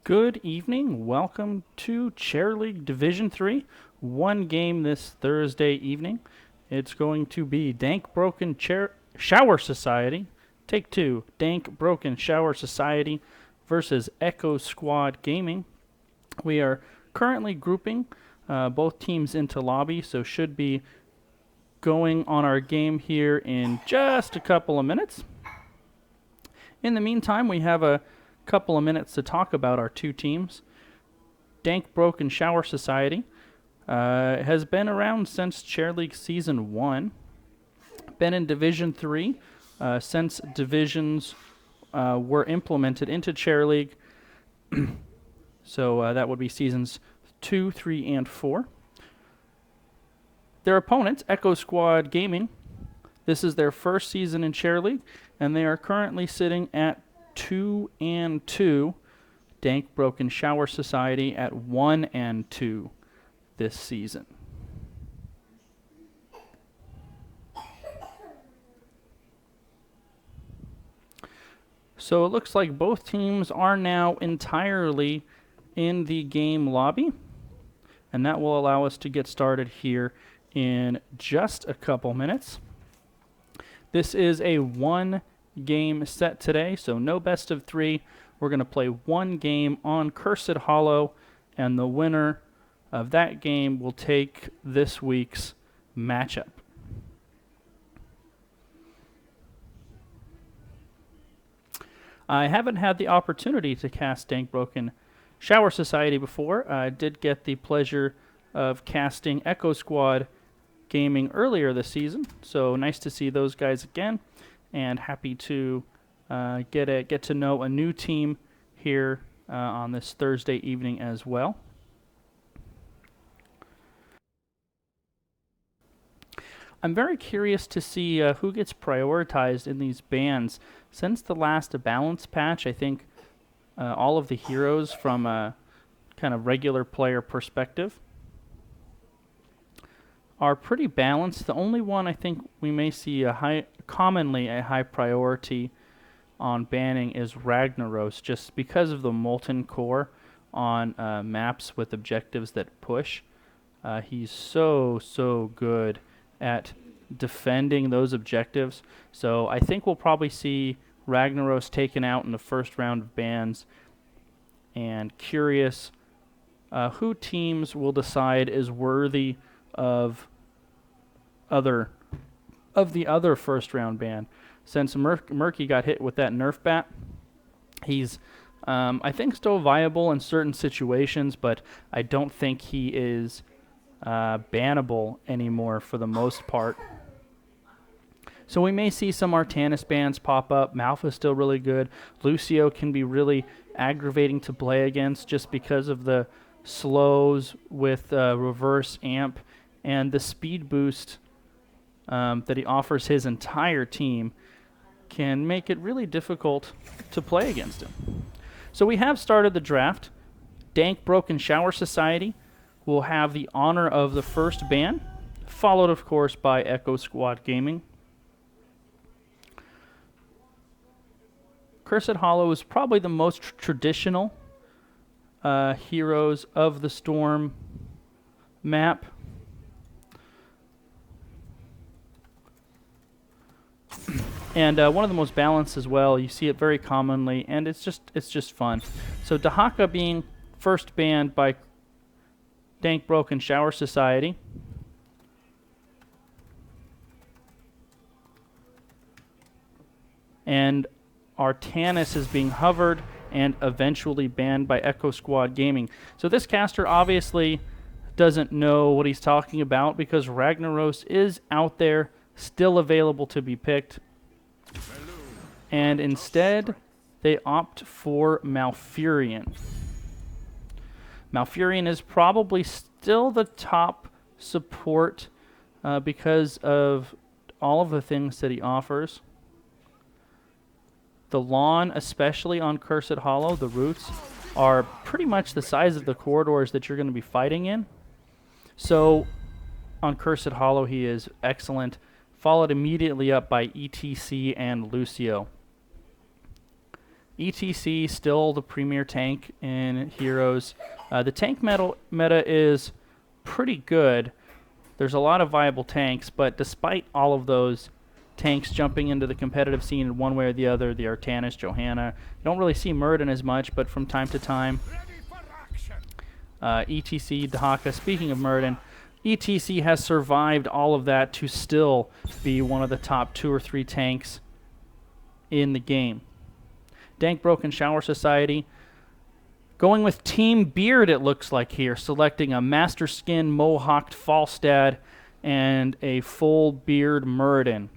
Good evening. Welcome to Chair League Division 3. One game this Thursday evening. It's going to be Dank Broken Shower Society. Take two. Dank Broken Shower Society versus Echo Squad Gaming. We are currently grouping both teams into lobby, so should be going on our game here in just a couple of minutes. In the meantime, we have a couple of minutes to talk about our two teams. Dank Broken Shower Society has been around since Chair League Season 1. Been in Division 3 since divisions were implemented into Chair League. So that would be Seasons 2, 3, and 4. Their opponents, Echo Squad Gaming, this is their first season in Chair League, and they are currently sitting at 2-2. Dank Broken Shower Society at 1-2 this season. So it looks like both teams are now entirely in the game lobby, and that will allow us to get started here in just a couple minutes. This is a one-game set today, so no best of three. We're going to play one game on Cursed Hollow, and the winner of that game will take this week's matchup. I haven't had the opportunity to cast Dank Broken Shower Society before. I did get the pleasure of casting Echo Squad Gaming earlier this season, so nice to see those guys again, and happy to get to know a new team here on this Thursday evening as well. I'm very curious to see who gets prioritized in these bans. Since the last balance patch, I think all of the heroes from a kind of regular player perspective are pretty balanced. The only one I think we may see commonly a high priority on banning is Ragnaros, just because of the Molten Core on maps with objectives that push. He's so good at defending those objectives. So I think we'll probably see Ragnaros taken out in the first round of bans, and curious who teams will decide is worthy of the other first round ban. Since Murky got hit with that Nerf bat, he's I think still viable in certain situations, but I don't think he is bannable anymore for the most part. So we may see some Artanis bans pop up. Malpha's still really good. Lucio can be really aggravating to play against just because of the slows with reverse amp and the speed boost that he offers his entire team can make it really difficult to play against him. So we have started the draft. Dank Broken Shower Society will have the honor of the first ban, followed of course by Echo Squad Gaming. Cursed Hollow is probably the most traditional Heroes of the Storm map. And one of the most balanced as well. You see it very commonly, and it's just fun. So Dahaka being first banned by Dank Broken Shower Society. And Artanis is being hovered and eventually banned by Echo Squad Gaming. So this caster obviously doesn't know what he's talking about, because Ragnaros is out there, still available to be picked. And instead, they opt for Malfurion. Malfurion is probably still the top support because of all of the things that he offers. The lawn, especially on Cursed Hollow, the roots are pretty much the size of the corridors that you're going to be fighting in. So on Cursed Hollow, he is excellent, followed immediately up by ETC and Lucio. ETC still the premier tank in Heroes. The tank meta is pretty good. There's a lot of viable tanks, but despite all of those tanks jumping into the competitive scene in one way or the other, the Artanis, Johanna, you don't really see Murden as much, but from time to time, ETC, Dahaka, speaking of Murden, ETC has survived all of that to still be one of the top 2 or 3 tanks in the game. Dank Broken Shower Society. Going with Team Beard, it looks like here, selecting a Master Skin Mohawked Falstad and a full Beard Murden.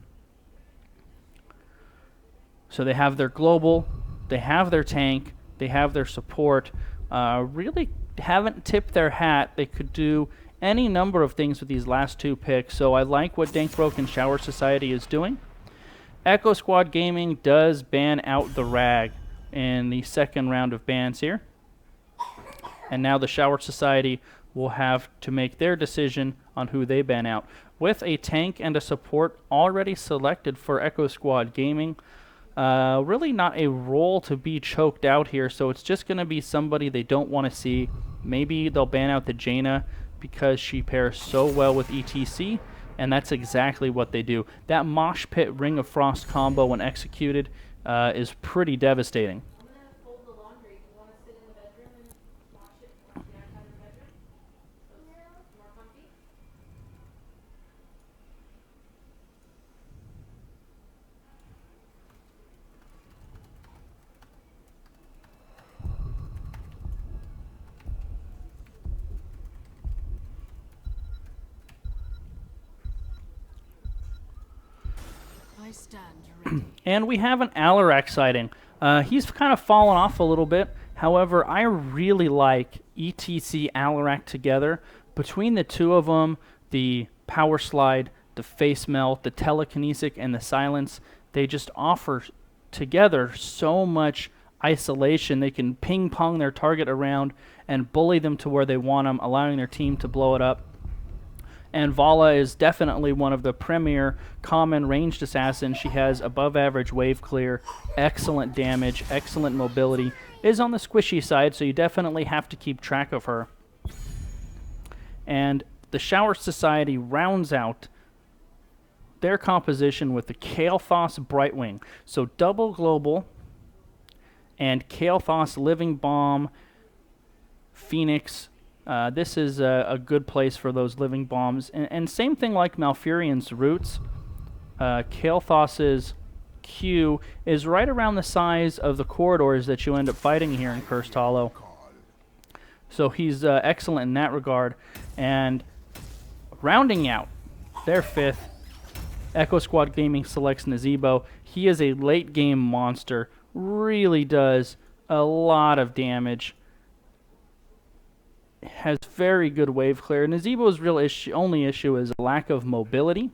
So they have their global, they have their tank, they have their support. Really haven't tipped their hat. They could do any number of things with these last 2 picks, so I like what Dank Broken Shower Society is doing. Echo Squad Gaming does ban out the Rag in the second round of bans here. And now the Shower Society will have to make their decision on who they ban out. With a tank and a support already selected for Echo Squad Gaming, really not a role to be choked out here, so it's just going to be somebody they don't want to see. Maybe they'll ban out the Jaina because she pairs so well with ETC, and that's exactly what they do. That Mosh Pit Ring of Frost combo, when executed, is pretty devastating. And we have an Alarak sighting. He's kind of fallen off a little bit. However, I really like ETC Alarak together. Between the 2 of them, the Power Slide, the Face Melt, the Telekinetic, and the Silence, they just offer together so much isolation. They can ping-pong their target around and bully them to where they want them, allowing their team to blow it up. And Vala is definitely one of the premier common ranged assassins. She has above average wave clear, excellent damage, excellent mobility, is on the squishy side, so you definitely have to keep track of her. And the Shower Society rounds out their composition with the Kael'thas Brightwing. So double global and Kael'thas Living Bomb, Phoenix. This is a good place for those living bombs. And same thing like Malfurion's Roots. Kael'thas's Q is right around the size of the corridors that you end up fighting here in Cursed Hollow. So he's excellent in that regard. And rounding out their 5th, Echo Squad Gaming selects Nazebo. He is a late game monster. Really does a lot of damage. Has very good wave clear. Nazebo's real only issue is a lack of mobility,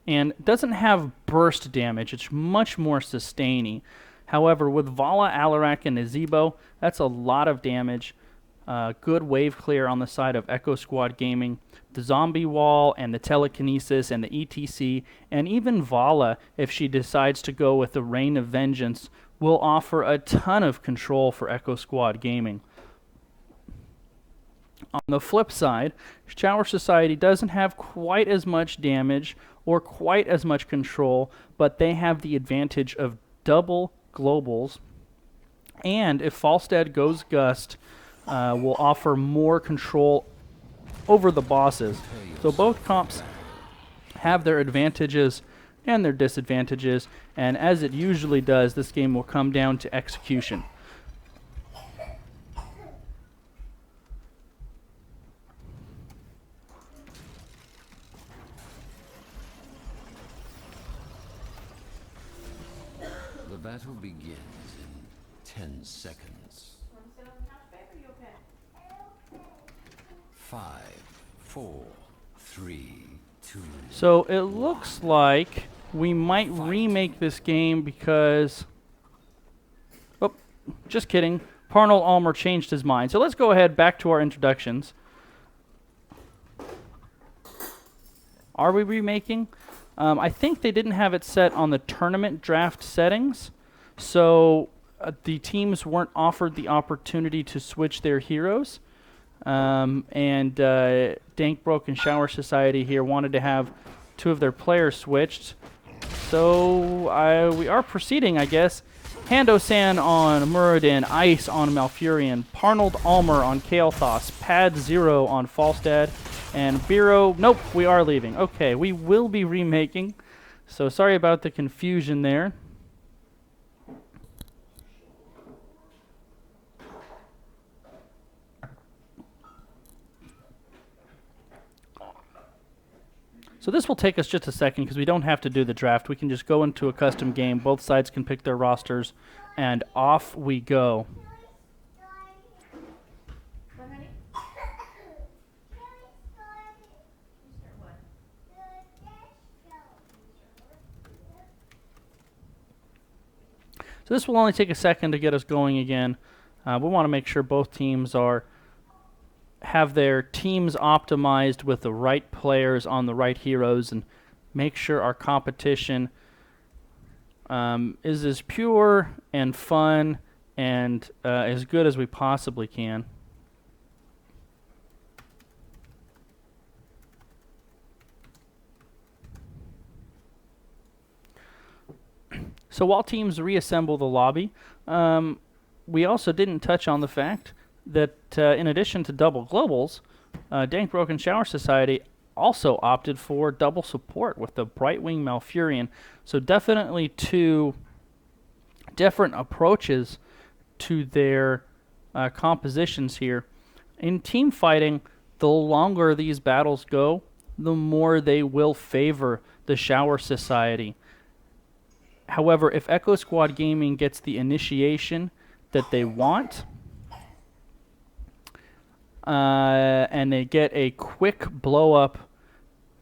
and doesn't have burst damage. It's much more sustaining. However, with Vala, Alarak, and Nazebo, that's a lot of damage. Good wave clear on the side of Echo Squad Gaming. The Zombie Wall and the Telekinesis and the ETC, and even Vala, if she decides to go with the Rain of Vengeance, will offer a ton of control for Echo Squad Gaming. On the flip side, Shower Society doesn't have quite as much damage or quite as much control, but they have the advantage of double globals, and if Falstad goes Gust, will offer more control over the bosses. So both comps have their advantages and their disadvantages, and as it usually does, this game will come down to execution. The battle begins in 10 seconds. 5, 4, 3, 2. So it looks like we might remake this game because... Oh, just kidding. Parnell Almer changed his mind. So let's go ahead back to our introductions. Are we remaking? I think they didn't have it set on the tournament draft settings. So the teams weren't offered the opportunity to switch their heroes. And Dank, and Shower Society here wanted to have 2 of their players switched. So we are proceeding, I guess. Hando-san on Muradin, Ice on Malfurion, Parnold Almer on Kael'thas, Pad 0 on Falstad, and Biro. Nope, we are leaving. Okay, we will be remaking. So sorry about the confusion there. So this will take us just a second because we don't have to do the draft. We can just go into a custom game. Both sides can pick their rosters, and off we go. So this will only take a second to get us going again. We want to make sure both teams have their teams optimized with the right players on the right heroes, and make sure our competition is as pure and fun and as good as we possibly can. So while teams reassemble the lobby, we also didn't touch on the fact that in addition to double globals, Dank Broken Shower Society also opted for double support with the Brightwing Malfurion. So definitely 2 different approaches to their compositions here. In team fighting, the longer these battles go, the more they will favor the Shower Society. However, if Echo Squad Gaming gets the initiation that they want, and they get a quick blow up,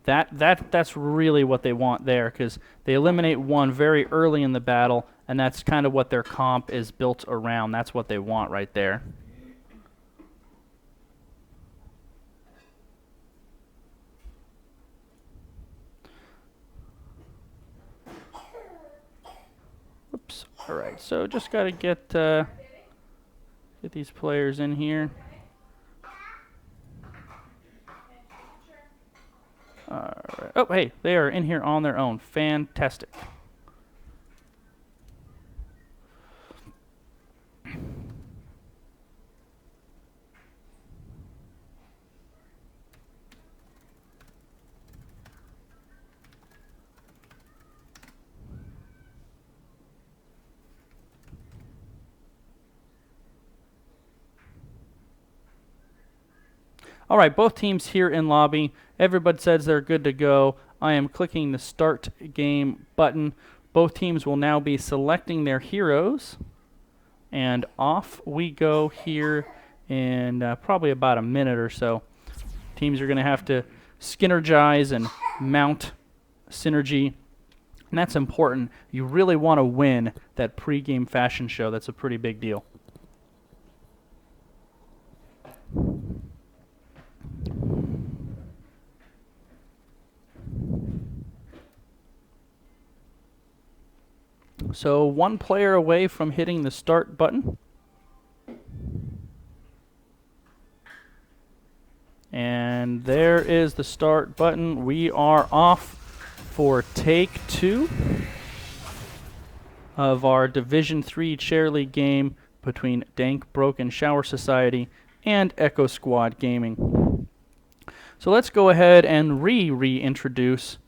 that's really what they want there, because they eliminate one very early in the battle, and that's kind of what their comp is built around. That's what they want right there. Oops. All right. So just got to get these players in here. All right. Oh, hey, they are in here on their own. Fantastic. All right, both teams here in lobby. Everybody says they're good to go. I am clicking the start game button. Both teams will now be selecting their heroes. And off we go here in probably about a minute or so. Teams are going to have to synergize and mount synergy. And that's important. You really want to win that pre-game fashion show. That's a pretty big deal. So 1 player away from hitting the start button. And there is the start button. We are off for take 2 of our Division 3 Chair League game between Dank Broken Shower Society and Echo Squad Gaming. So let's go ahead and reintroduce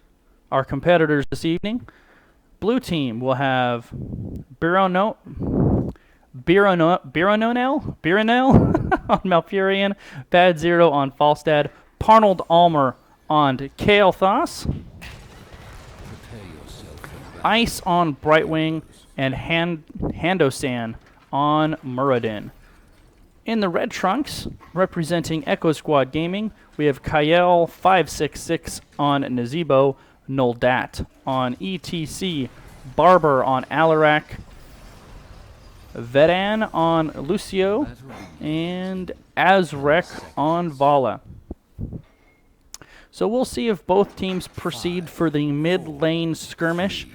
our competitors this evening. Blue team will have Bironel on Malfurion, Bad Zero on Falstad, Parnold Almer on Kael'thas, Ice on Brightwing, and Hando-san on Muradin. In the red trunks, representing Echo Squad Gaming, we have Kael566 on Nazebo, Noldat on ETC, Barber on Alarak, Vedan on Lucio, and Azrek on Vala. So we'll see if both teams proceed for the mid-lane skirmish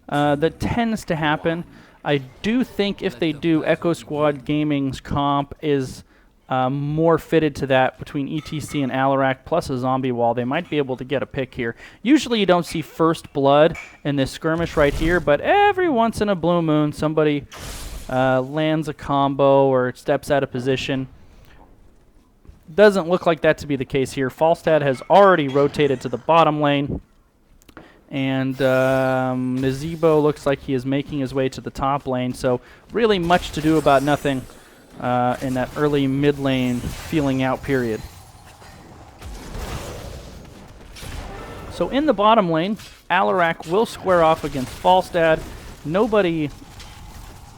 that tends to happen. I do think if they do, Echo Squad Gaming's comp is more fitted to that between ETC and Alarak plus a zombie wall. They might be able to get a pick here. Usually you don't see first blood in this skirmish right here, but every once in a blue moon somebody lands a combo or steps out of position. Doesn't look like that to be the case here. Falstad has already rotated to the bottom lane. And Nazebo looks like he is making his way to the top lane. So really much to do about nothing in that early mid lane feeling out period. So in the bottom lane, Alarak will square off against Falstad. Nobody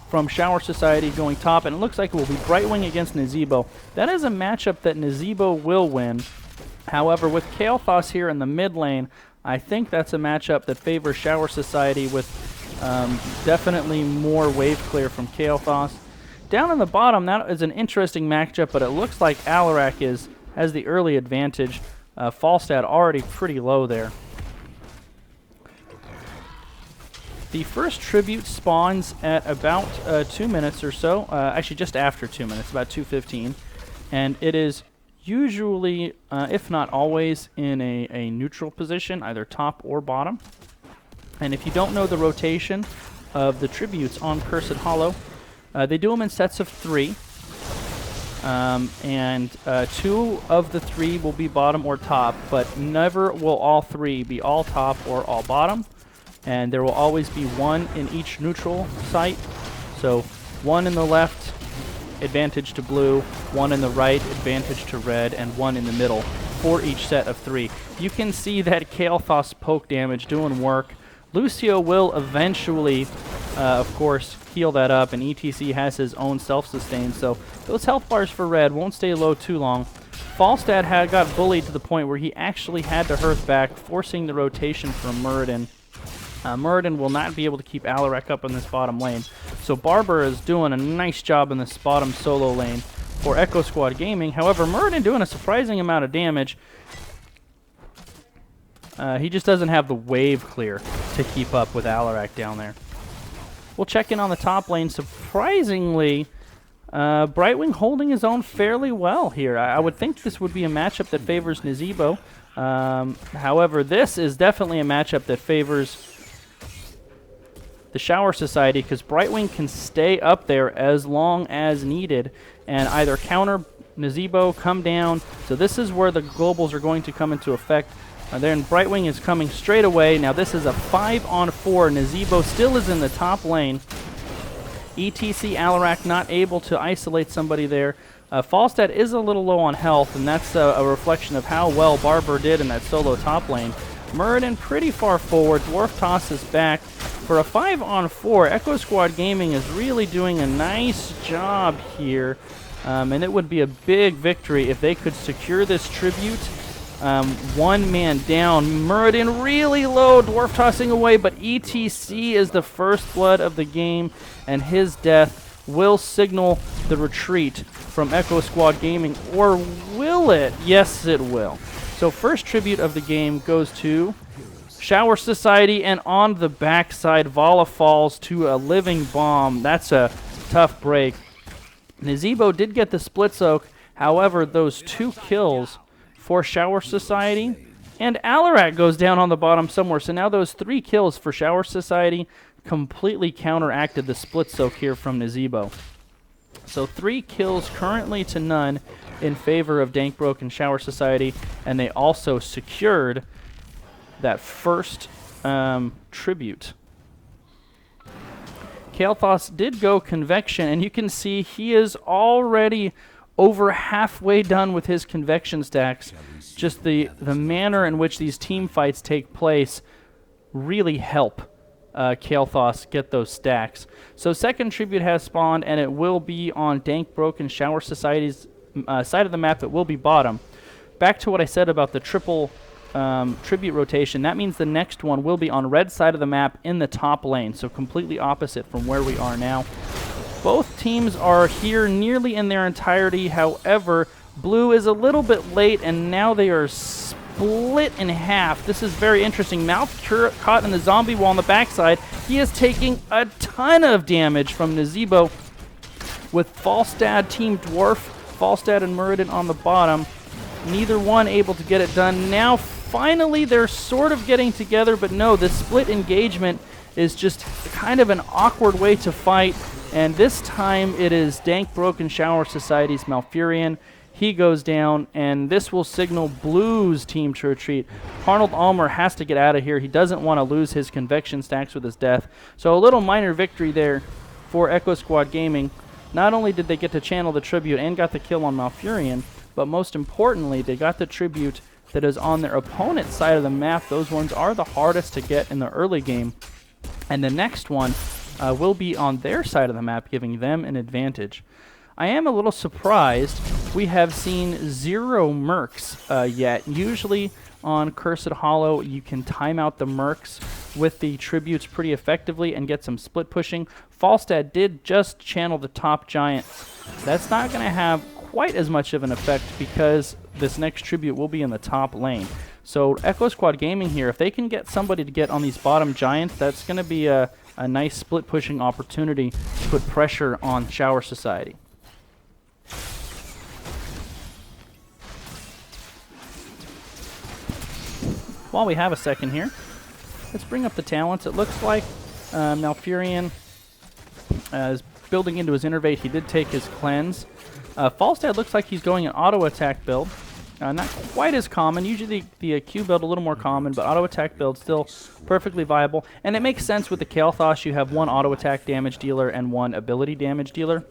from Shower Society going top, and it looks like it will be Brightwing against Nazebo. That is a matchup that Nazebo will win. However, with Kael'thas here in the mid lane, I think that's a matchup that favors Shower Society with definitely more wave clear from Kael'thas. Down in the bottom, that is an interesting matchup, but it looks like Alarak has the early advantage. Falstad already pretty low there. The first tribute spawns at about 2 minutes or so, actually just after 2 minutes, about 2:15, and it is usually, if not always, in a neutral position, either top or bottom. And if you don't know the rotation of the tributes on Cursed Hollow, they do them in sets of 3, and 2 of the 3 will be bottom or top, but never will all 3 be all top or all bottom. And there will always be 1 in each neutral site. So 1 in the left, advantage to blue, 1 in the right, advantage to red, and 1 in the middle for each set of 3. You can see that Kael'thas poke damage doing work. Lucio will eventually, of course, heal that up, and ETC has his own self-sustain, so those health bars for red won't stay low too long. Falstad got bullied to the point where he actually had to hearth back, forcing the rotation from Muradin. Muradin will not be able to keep Alarak up in this bottom lane. So Barber is doing a nice job in this bottom solo lane for Echo Squad Gaming. However, Muradin doing a surprising amount of damage. He just doesn't have the wave clear to keep up with Alarak down there. We'll check in on the top lane. Surprisingly, Brightwing holding his own fairly well here. I would think this would be a matchup that favors Nazebo. However, this is definitely a matchup that favors the Shower Society, because Brightwing can stay up there as long as needed and either counter Nazebo, come down. So this is where the globals are going to come into effect. Then Brightwing is coming straight away. Now this is a 5-on-4. Nazebo still is in the top lane. ETC Alarak not able to isolate somebody there. Falstad is a little low on health, and that's a reflection of how well Barber did in that solo top lane. Muradin pretty far forward. Dwarf Toss is back. For a 5-on-4, Echo Squad Gaming is really doing a nice job here, and it would be a big victory if they could secure this tribute. 1 man down. Muradin really low, Dwarf Tossing away, but ETC is the first blood of the game, and his death will signal the retreat from Echo Squad Gaming, or will it? Yes, it will. So first tribute of the game goes to Shower Society, and on the backside, Vala falls to a living bomb. That's a tough break. Nazebo did get the split soak. However, those 2 kills for Shower Society, and Alarak goes down on the bottom somewhere. So now those 3 kills for Shower Society completely counteracted the split soak here from Nazebo. So 3 kills currently to none in favor of Dank and Shower Society, and they also secured that first tribute. Kael'thas did go Convection, and you can see he is already over halfway done with his Convection stacks. Just the manner in which these team fights take place really help Kael'thas get those stacks. So second tribute has spawned, and it will be on Dank and Shower Society's side of the map. It will be bottom. Back to what I said about the triple tribute rotation, that means the next one will be on red side of the map in the top lane, so completely opposite from where we are now. Both teams are here nearly in their entirety. However, blue is a little bit late, and now they are split in half. This is very interesting. Mouth caught in the zombie wall on the backside. He is taking a ton of damage from Nazebo with Falstad, Team Dwarf, Falstad and Muradin on the bottom. Neither one able to get it done. Now, finally, they're sort of getting together, but no, this split engagement is just kind of an awkward way to fight. And this time, it is Dank Broken Shower Society's Malfurion. He goes down, and this will signal Blue's team to retreat. Arnold Almer has to get out of here. He doesn't want to lose his convection stacks with his death. So a little minor victory there for Echo Squad Gaming. Not only did they get to channel the tribute and got the kill on Malfurion, but most importantly, they got the tribute that is on their opponent's side of the map. Those ones are the hardest to get in the early game. And the next one will be on their side of the map, giving them an advantage. I am a little surprised we have seen 0 mercs yet. Usually on Cursed Hollow, you can time out the mercs with the tributes pretty effectively and get some split pushing. Falstad did just channel the top giant. That's not going to have quite as much of an effect because this next tribute will be in the top lane. So Echo Squad Gaming here, if they can get somebody to get on these bottom giants, that's going to be a nice split pushing opportunity to put pressure on Shower Society. While we have a second here, let's bring up the talents. It looks like Malfurion is building into his Innervate. He did take his Cleanse. Falstad looks like he's going an auto attack build. Not quite as common. Usually the Q build a little more common, but auto attack build still perfectly viable. And it makes sense with the Kael'thas. You have one auto attack damage dealer and one ability damage dealer.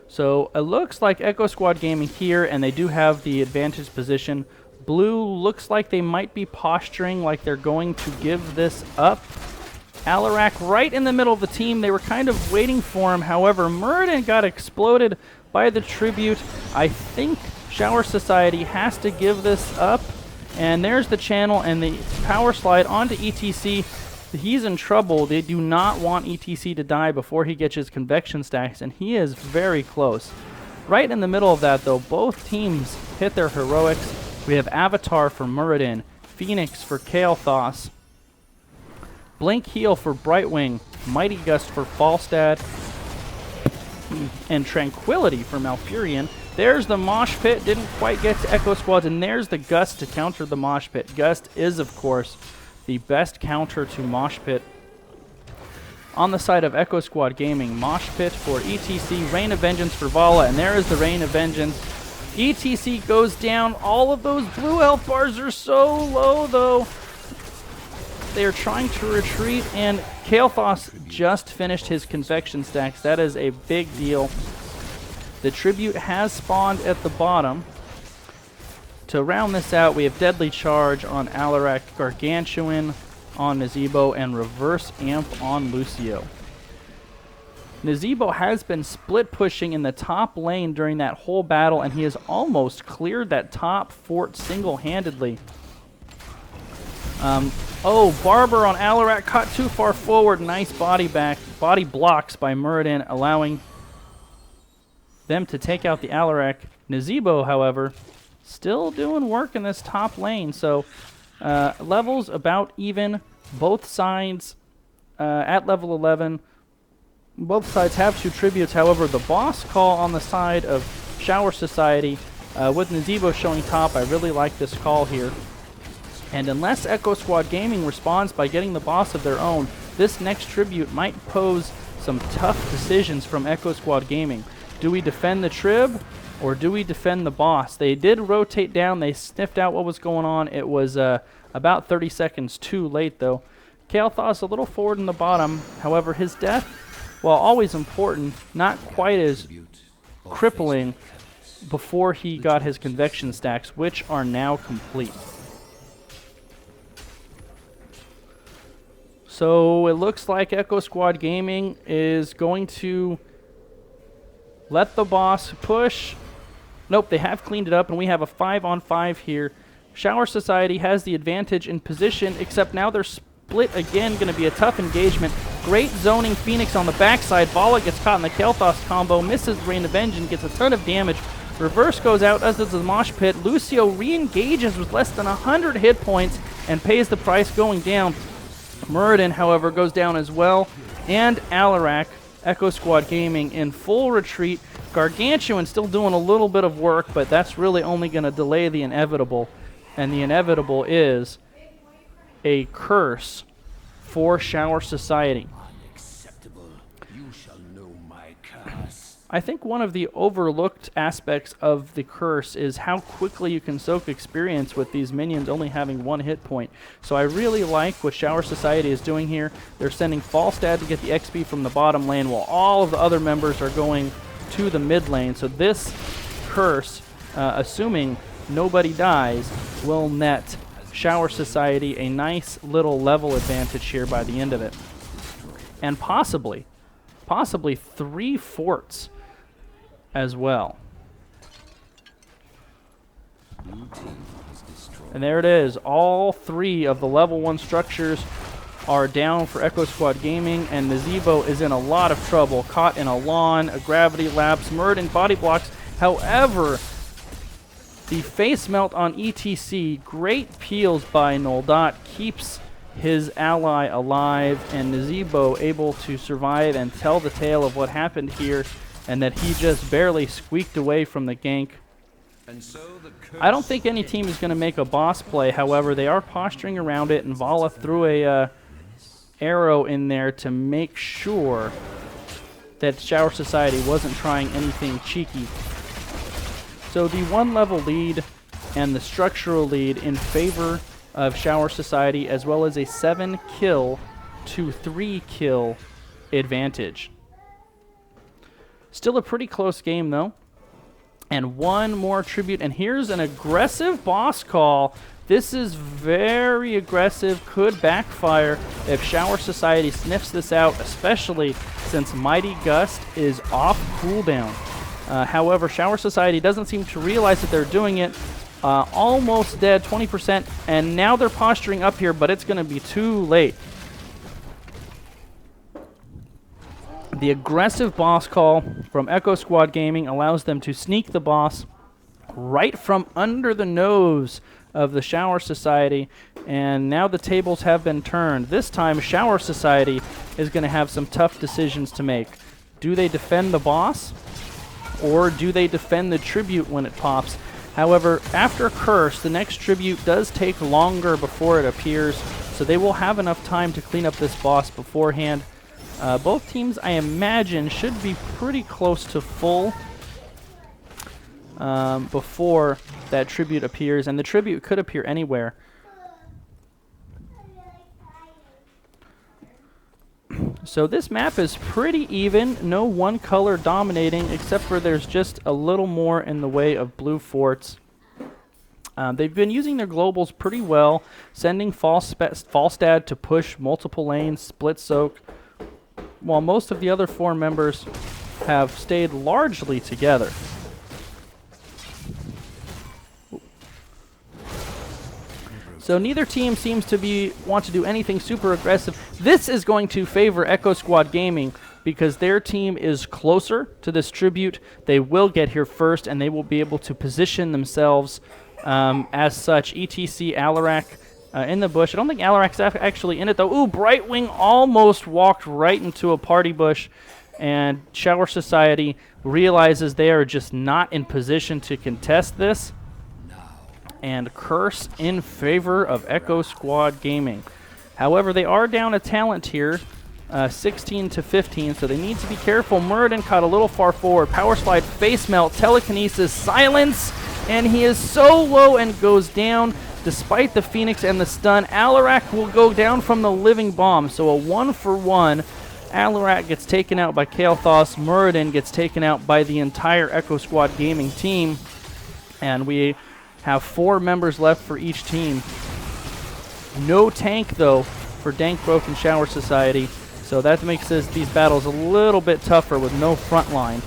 So it looks like Echo Squad Gaming here, and they do have the advantage position. Blue looks like they might be posturing like they're going to give this up. Alarak right in the middle of the team. They were kind of waiting for him. However, Muradin got exploded by the tribute. I think Shower Society has to give this up. And there's the channel and the power slide onto ETC. He's in trouble. They do not want ETC to die before he gets his convection stacks, and he is very close. Right in the middle of that, though, both teams hit their heroics. We have Avatar for Muradin, Phoenix for Kael'thas, Blink Heal for Brightwing, Mighty Gust for Falstad, and Tranquility for Malfurion. There's the Mosh Pit, didn't quite get to Echo Squads, and there's the Gust to counter the Mosh Pit. Gust is, of course, the best counter to Mosh Pit. On the side of Echo Squad Gaming, Mosh Pit for ETC, Rain of Vengeance for Vala, and there is the Rain of Vengeance. ETC goes down. All of those blue health bars are so low, though. They are trying to retreat, and Kael'thas just finished his convection stacks. That is a big deal. The tribute has spawned at the bottom. To round this out, we have Deadly Charge on Alarak, Gargantuan on Nazebo, and Reverse Amp on Lucio. Nazebo has been split pushing in the top lane during that whole battle, and he has almost cleared that top fort single-handedly. Barber on Alarak caught too far forward. Nice body blocks by Muradin, allowing them to take out the Alarak. Nazebo, however, still doing work in this top lane. So levels about even. Both sides at level 11. Both sides have 2 tributes. However, the boss call on the side of Shower Society with Nazebo showing top. I really like this call here. And unless Echo Squad Gaming responds by getting the boss of their own, this next tribute might pose some tough decisions from Echo Squad Gaming. Do we defend the trib, or do we defend the boss? They did rotate down. They sniffed out what was going on. It was about 30 seconds too late, though. Kael'thas a little forward in the bottom. However, his death, while always important, not quite as crippling before he got his convection stacks, which are now complete. So it looks like Echo Squad Gaming is going to let the boss push. Nope, they have cleaned it up, and we have a 5-on-5 here. Shower Society has the advantage in position, except now they're split again. Going to be a tough engagement. Great zoning Phoenix on the backside. Vala gets caught in the Kael'thas combo, misses Rain of Vengeance, gets a ton of damage. Reverse goes out, as does the Mosh Pit. Lucio re-engages with less than 100 hit points and pays the price going down. Muradin, however, goes down as well. And Alarak, Echo Squad Gaming, in full retreat. Gargantuan still doing a little bit of work, but that's really only going to delay the inevitable. And the inevitable is a curse for Shower Society. Unacceptable. You shall know my curse. I think one of the overlooked aspects of the curse is how quickly you can soak experience with these minions only having 1 hit point. So I really like what Shower Society is doing here. They're sending Falstad to get the XP from the bottom lane while all of the other members are going to the mid lane. So this curse, assuming nobody dies, will net Shower Society a nice little level advantage here by the end of it. And possibly 3 forts as well. And there it is. All 3 of the level 1 structures are down for Echo Squad Gaming, and Nazebo is in a lot of trouble. Caught in a lawn, a gravity lapse, Muradin body blocks. However, the face melt on ETC, great peels by Noldot, keeps his ally alive, and Nazebo able to survive and tell the tale of what happened here, and that he just barely squeaked away from the gank. And so the curse I don't think any team is going to make a boss play. However, they are posturing around it, and Vala threw a arrow in there to make sure that Shower Society wasn't trying anything cheeky. So the 1 level lead and the structural lead in favor of Shower Society, as well as a 7 kill to 3 kill advantage. Still a pretty close game though. And 1 more tribute, and here's an aggressive boss call. This is very aggressive, could backfire if Shower Society sniffs this out, especially since Mighty Gust is off cooldown. However, Shower Society doesn't seem to realize that they're doing it. Almost dead, 20%, and now they're posturing up here, but it's going to be too late. The aggressive boss call from Echo Squad Gaming allows them to sneak the boss right from under the nose of the Shower Society, and now the tables have been turned. This time, Shower Society is going to have some tough decisions to make. Do they defend the boss, or do they defend the tribute when it pops? However, after Curse, the next tribute does take longer before it appears, so they will have enough time to clean up this boss beforehand. Both teams, I imagine, should be pretty close to full before that tribute appears, and the tribute could appear anywhere. So this map is pretty even, no one color dominating, except for there's just a little more in the way of blue forts. They've been using their globals pretty well, sending Falstad to push multiple lanes, split soak, while most of the other 4 members have stayed largely together. So neither team seems to want to do anything super aggressive. This is going to favor Echo Squad Gaming because their team is closer to this tribute. They will get here first, and they will be able to position themselves as such. ETC Alarak in the bush. I don't think Alarak's actually in it, though. Ooh, Brightwing almost walked right into a party bush, and Shower Society realizes they are just not in position to contest this. And Curse in favor of Echo Squad Gaming. However, they are down a talent here, 16 to 15, so they need to be careful. Muradin caught a little far forward. Power Slide, Face Melt, Telekinesis, Silence, and he is so low and goes down despite the Phoenix and the stun. Alarak will go down from the Living Bomb, so a 1-for-1. Alarak gets taken out by Kael'thas. Muradin gets taken out by the entire Echo Squad Gaming team, and we have 4 members left for each team. No tank, though, for Dank Broken Shower Society, so that makes these battles a little bit tougher with no front line.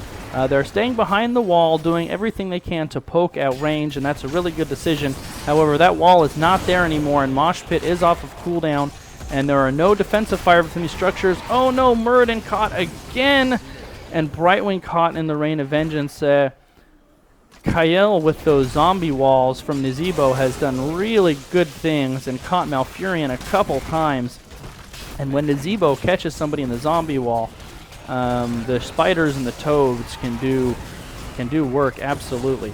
They're staying behind the wall, doing everything they can to poke at range, and that's a really good decision. However, that wall is not there anymore, and Mosh Pit is off of cooldown, and there are no defensive fire between these structures. Oh no, Muradin caught again, and Brightwing caught in the Rain of Vengeance. Kyle with those zombie walls from Nazebo has done really good things and caught Malfurion a couple times. And when Nazebo catches somebody in the zombie wall, the spiders and the toads can do work, absolutely.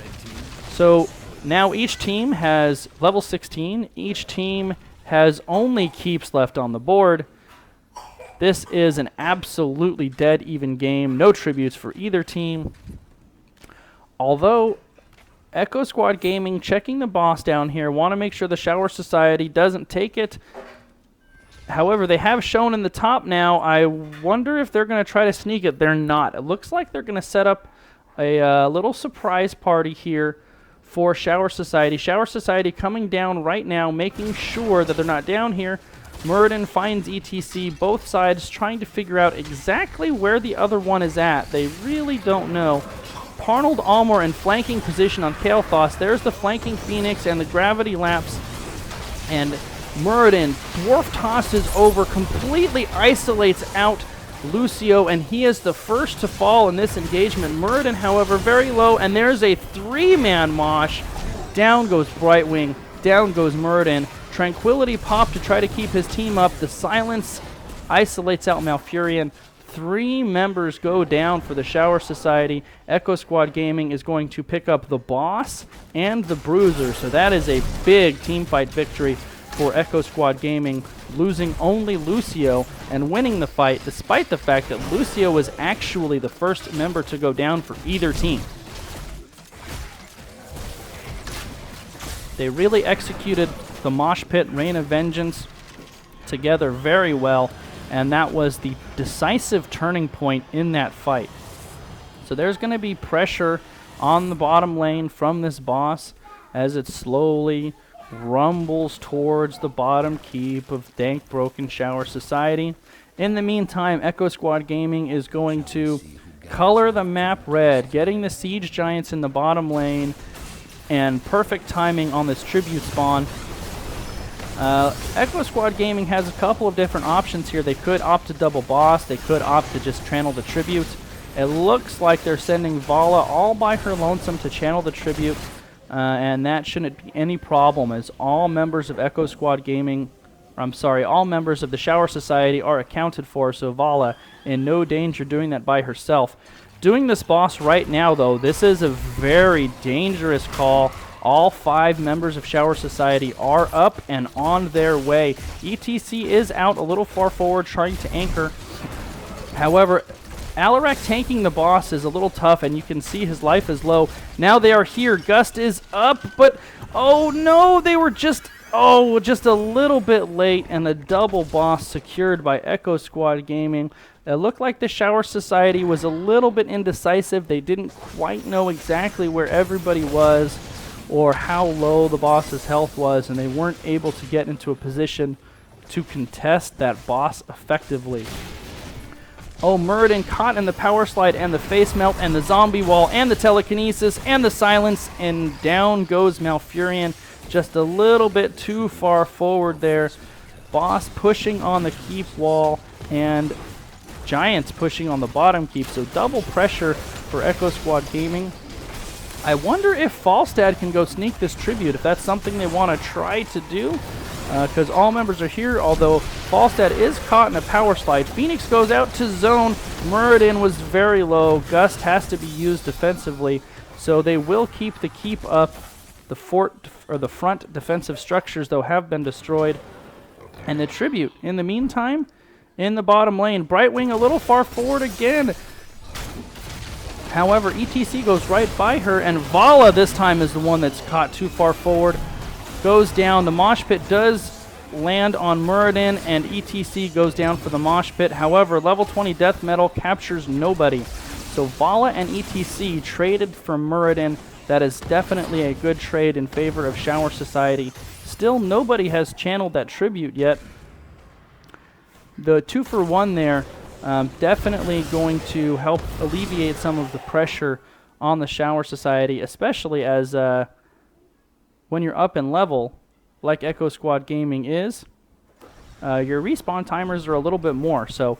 So now each team has level 16. Each team has only keeps left on the board. This is an absolutely dead even game. No tributes for either team. Although Echo Squad Gaming checking the boss down here, want to make sure the Shower Society doesn't take it. However, they have shown in the top now. I wonder if they're going to try to sneak it. They're not. It looks like they're going to set up a little surprise party here for Shower Society. Shower Society coming down right now, making sure that they're not down here. Muradin finds ETC, both sides trying to figure out exactly where the other one is at. They really don't know. Parnold Almor in flanking position on Kael'thas. There's the flanking Phoenix and the gravity lapse. And Muradin dwarf tosses over, completely isolates out Lucio, and he is the first to fall in this engagement. Muradin, however, very low, and there's a 3-man mosh. Down goes Brightwing, down goes Muradin. Tranquility pop to try to keep his team up. The silence isolates out Malfurion. 3 members go down for the Shower Society. Echo Squad Gaming is going to pick up the boss and the bruiser, so that is a big team fight victory for Echo Squad Gaming, losing only Lucio and winning the fight, despite the fact that Lucio was actually the first member to go down for either team. They really executed the Mosh Pit Reign of Vengeance together very well, and that was the decisive turning point in that fight. So there's going to be pressure on the bottom lane from this boss as it slowly rumbles towards the bottom keep of Dank Broken Shower Society. In the meantime, Echo Squad Gaming is going to color the map red, getting the Siege Giants in the bottom lane, and perfect timing on this tribute spawn. Echo Squad Gaming has a couple of different options here. They could opt to double boss. They could opt to just channel the tribute. It looks like they're sending Vala all by her lonesome to channel the tribute, and that shouldn't be any problem, as all members of Echo Squad Gaming, all members of the Shower Society are accounted for, so Vala in no danger doing that by herself. Doing this boss right now, though, this is a very dangerous call. All 5 members of Shower Society are up and on their way. ETC is out a little far forward trying to anchor. However, Alarak tanking the boss is a little tough, and you can see his life is low. Now they are here. Gust is up, but oh no, they were just a little bit late, and the double boss secured by Echo Squad Gaming. It looked like the Shower Society was a little bit indecisive. They didn't quite know exactly where everybody was or how low the boss's health was, and they weren't able to get into a position to contest that boss effectively. Oh, Muradin caught in the power slide and the face melt and the zombie wall and the telekinesis and the silence, and down goes Malfurion just a little bit too far forward there. Boss pushing on the keep wall and Giants pushing on the bottom keep, so double pressure for Echo Squad Gaming. I wonder if Falstad can go sneak this tribute, if that's something they want to try to do, because all members are here, although Falstad is caught in a power slide. Phoenix goes out to zone. Muradin was very low. Gust has to be used defensively, so they will keep the keep up. The front defensive structures, though, have been destroyed. And the tribute, in the meantime, in the bottom lane. Brightwing a little far forward again. However, ETC goes right by her, and Vala this time is the one that's caught too far forward. Goes down. The mosh pit does land on Muradin, and ETC goes down for the mosh pit. However, level 20 death metal captures nobody. So Vala and ETC traded for Muradin. That is definitely a good trade in favor of Shower Society. Still, nobody has channeled that tribute yet. The 2-for-1 there definitely going to help alleviate some of the pressure on the Shower Society, especially as when you're up in level, like Echo Squad Gaming is, your respawn timers are a little bit more. So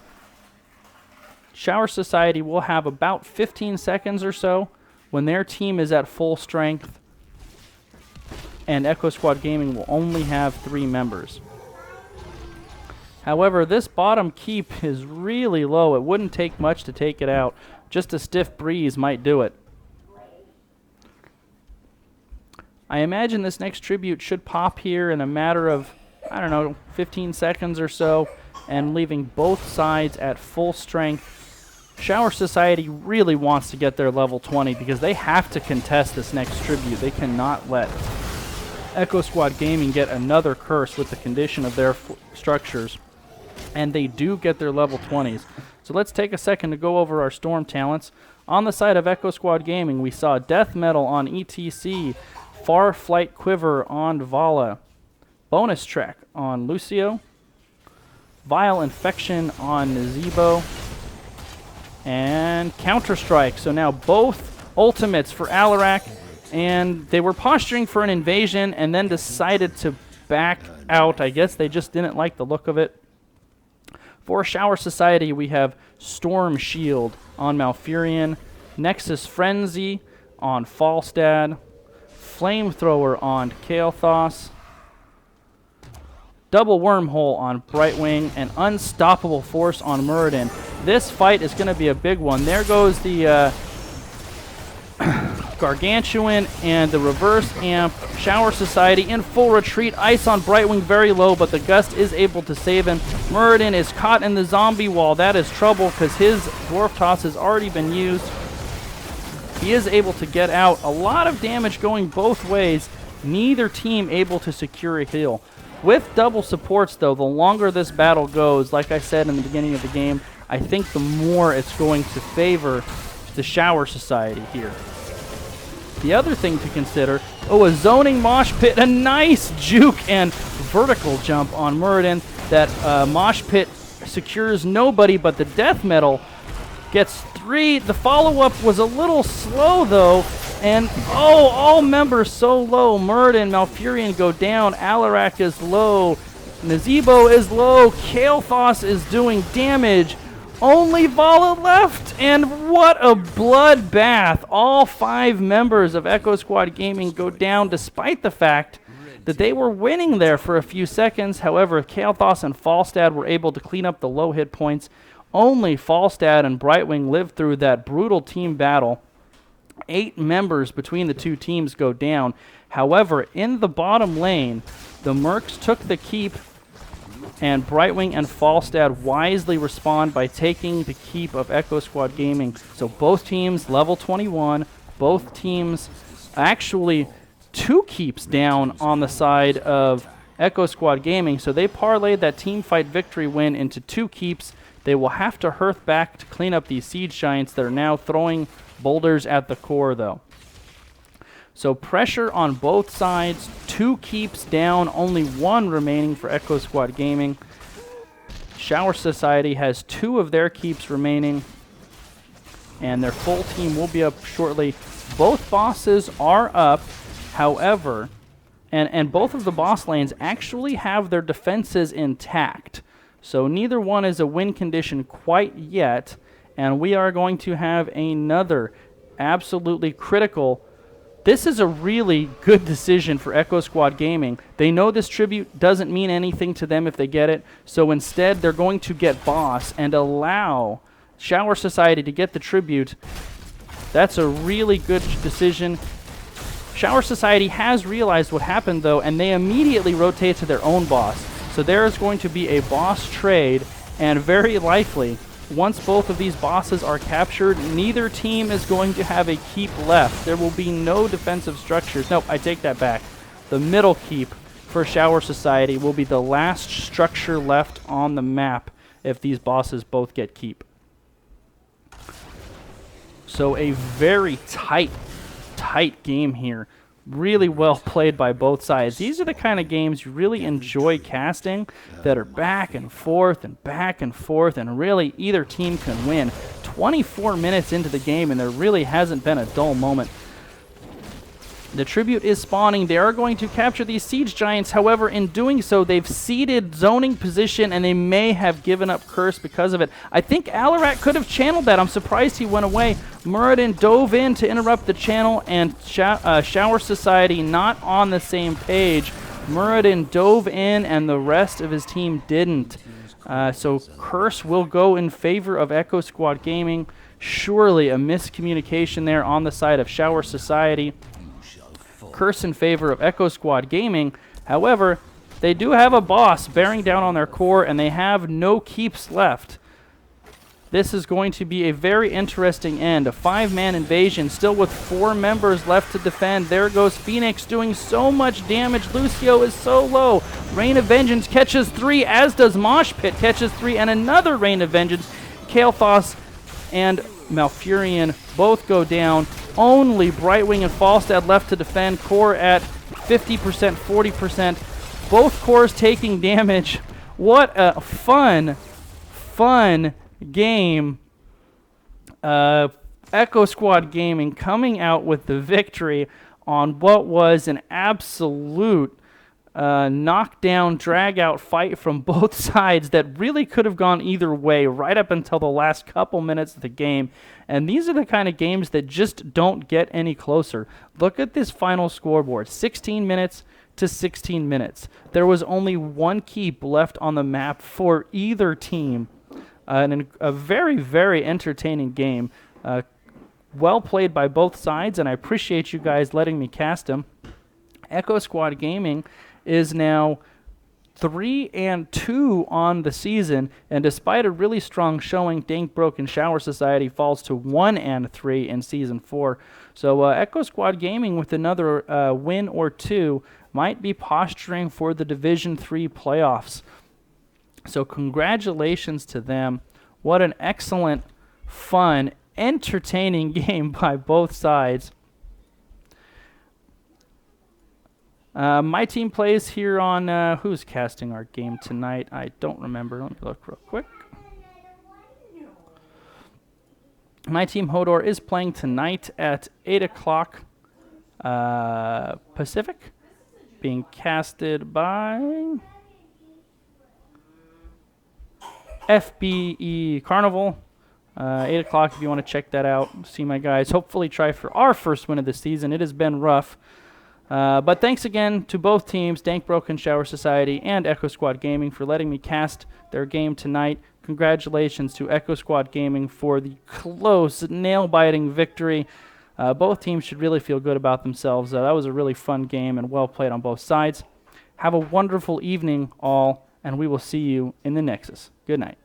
Shower Society will have about 15 seconds or so when their team is at full strength, and Echo Squad Gaming will only have 3 members. However, this bottom keep is really low. It wouldn't take much to take it out. Just a stiff breeze might do it. I imagine this next tribute should pop here in a matter of, I don't know, 15 seconds or so, and leaving both sides at full strength. Shower Society really wants to get their level 20 because they have to contest this next tribute. They cannot let Echo Squad Gaming get another curse with the condition of their structures. And they do get their level 20s. So let's take a second to go over our Storm talents. On the side of Echo Squad Gaming, we saw Death Metal on ETC, Far Flight Quiver on Vala, Bonus Track on Lucio, Vile Infection on Nazebo, and Counter-Strike. So now both ultimates for Alarak, and they were posturing for an invasion and then decided to back out. I guess they just didn't like the look of it. For Shower Society, we have Storm Shield on Malfurion, Nexus Frenzy on Falstad, Flamethrower on Kael'thas, Double Wormhole on Brightwing, and Unstoppable Force on Muradin. This fight is going to be a big one. There goes the Gargantuan and the reverse amp. Shower Society in full retreat. Ice on Brightwing very low, but the Gust is able to save him. Muradin is caught in the zombie wall. That is trouble because his Dwarf Toss has already been used. He is able to get out. A lot of damage going both ways. Neither team able to secure a heal. With double supports, though, the longer this battle goes, like I said in the beginning of the game, I think the more it's going to favor the Shower Society here. The other thing to consider, a zoning mosh pit, a nice juke and vertical jump on Muradin. That mosh pit secures nobody, but the Death Metal gets 3. The follow-up was a little slow, though, and all members so low. Muradin, Malfurion go down, Alarak is low, Nazebo is low, Kael'thas is doing damage. Only Vala left, and what a bloodbath. All 5 members of Echo Squad Gaming go down despite the fact that they were winning there for a few seconds. However, Kael'thas and Falstad were able to clean up the low hit points. Only Falstad and Brightwing lived through that brutal team battle. 8 members between the two teams go down. However, in the bottom lane, the Mercs took the keep, and Brightwing and Falstad wisely respond by taking the keep of Echo Squad Gaming. So both teams level 21, both teams actually 2 keeps down on the side of Echo Squad Gaming. So they parlayed that team fight victory win into 2 keeps. They will have to hearth back to clean up these Siege Giants that are now throwing boulders at the core, though. So pressure on both sides, 2 keeps down, only 1 remaining for Echo Squad Gaming. Shower Society has 2 of their keeps remaining, and their full team will be up shortly. Both bosses are up, however, and both of the boss lanes actually have their defenses intact. So neither one is a win condition quite yet, and we are going to have another absolutely critical. This is a really good decision for Echo Squad Gaming. They know this tribute doesn't mean anything to them if they get it, so instead they're going to get boss and allow Shower Society to get the tribute. That's a really good decision. Shower Society has realized what happened, though, and they immediately rotate to their own boss. So there is going to be a boss trade, and very likely, once both of these bosses are captured, neither team is going to have a keep left. There will be no defensive structures. Nope, I take that back. The middle keep for Shower Society will be the last structure left on the map if these bosses both get keep. So a very tight game here. Really well played by both sides. These are the kind of games you really enjoy casting, that are back and forth, and really either team can win. 24 minutes into the game, and there really hasn't been a dull moment. The tribute is spawning. They are going to capture these siege giants. However, in doing so, they've ceded zoning position, and they may have given up curse because of it. I think Alarat could have channeled that. I'm surprised he went away. Muradin dove in to interrupt the channel, and Shower Society not on the same page. Muradin dove in, and the rest of his team didn't. So curse will go in favor of Echo Squad Gaming. Surely a miscommunication there on the side of Shower Society. Curse in favor of Echo Squad Gaming. However, they do have a boss bearing down on their core, and they have no keeps left. This is going to be a very interesting end. A 5-man invasion, still with 4 members left to defend. There goes Phoenix doing so much damage. Lucio is so low. Rain of Vengeance catches 3, as does Mosh Pit catches 3, and another Rain of Vengeance. Kael'thas and Malfurion both go down. Only Brightwing and Falstad left to defend. Core at 50%, 40%. Both cores taking damage. What a fun game. Echo Squad Gaming coming out with the victory on what was an absolute knockdown, drag-out fight from both sides that really could have gone either way right up until the last couple minutes of the game. And these are the kind of games that just don't get any closer. Look at this final scoreboard, 16 minutes to 16 minutes. There was only 1 keep left on the map for either team. And a very, very entertaining game. Well played by both sides, and I appreciate you guys letting me cast them. Echo Squad Gaming is now 3-2 on the season, and despite a really strong showing, Dank, and Shower Society falls to 1-3 in Season 4. So Echo Squad Gaming with another win or 2 might be posturing for the Division 3 playoffs. So congratulations to them. What an excellent, fun, entertaining game by both sides. My team plays here on, who's casting our game tonight? I don't remember. Let me look real quick. My team, Hodor, is playing tonight at 8 o'clock Pacific. Being casted by FBE Carnival. 8 o'clock if you want to check that out. See my guys hopefully try for our first win of the season. It has been rough. But thanks again to both teams, Dank, Broken Shower Society, and Echo Squad Gaming for letting me cast their game tonight. Congratulations to Echo Squad Gaming for the close, nail-biting victory. Both teams should really feel good about themselves. That was a really fun game and well played on both sides. Have a wonderful evening, all, and we will see you in the Nexus. Good night.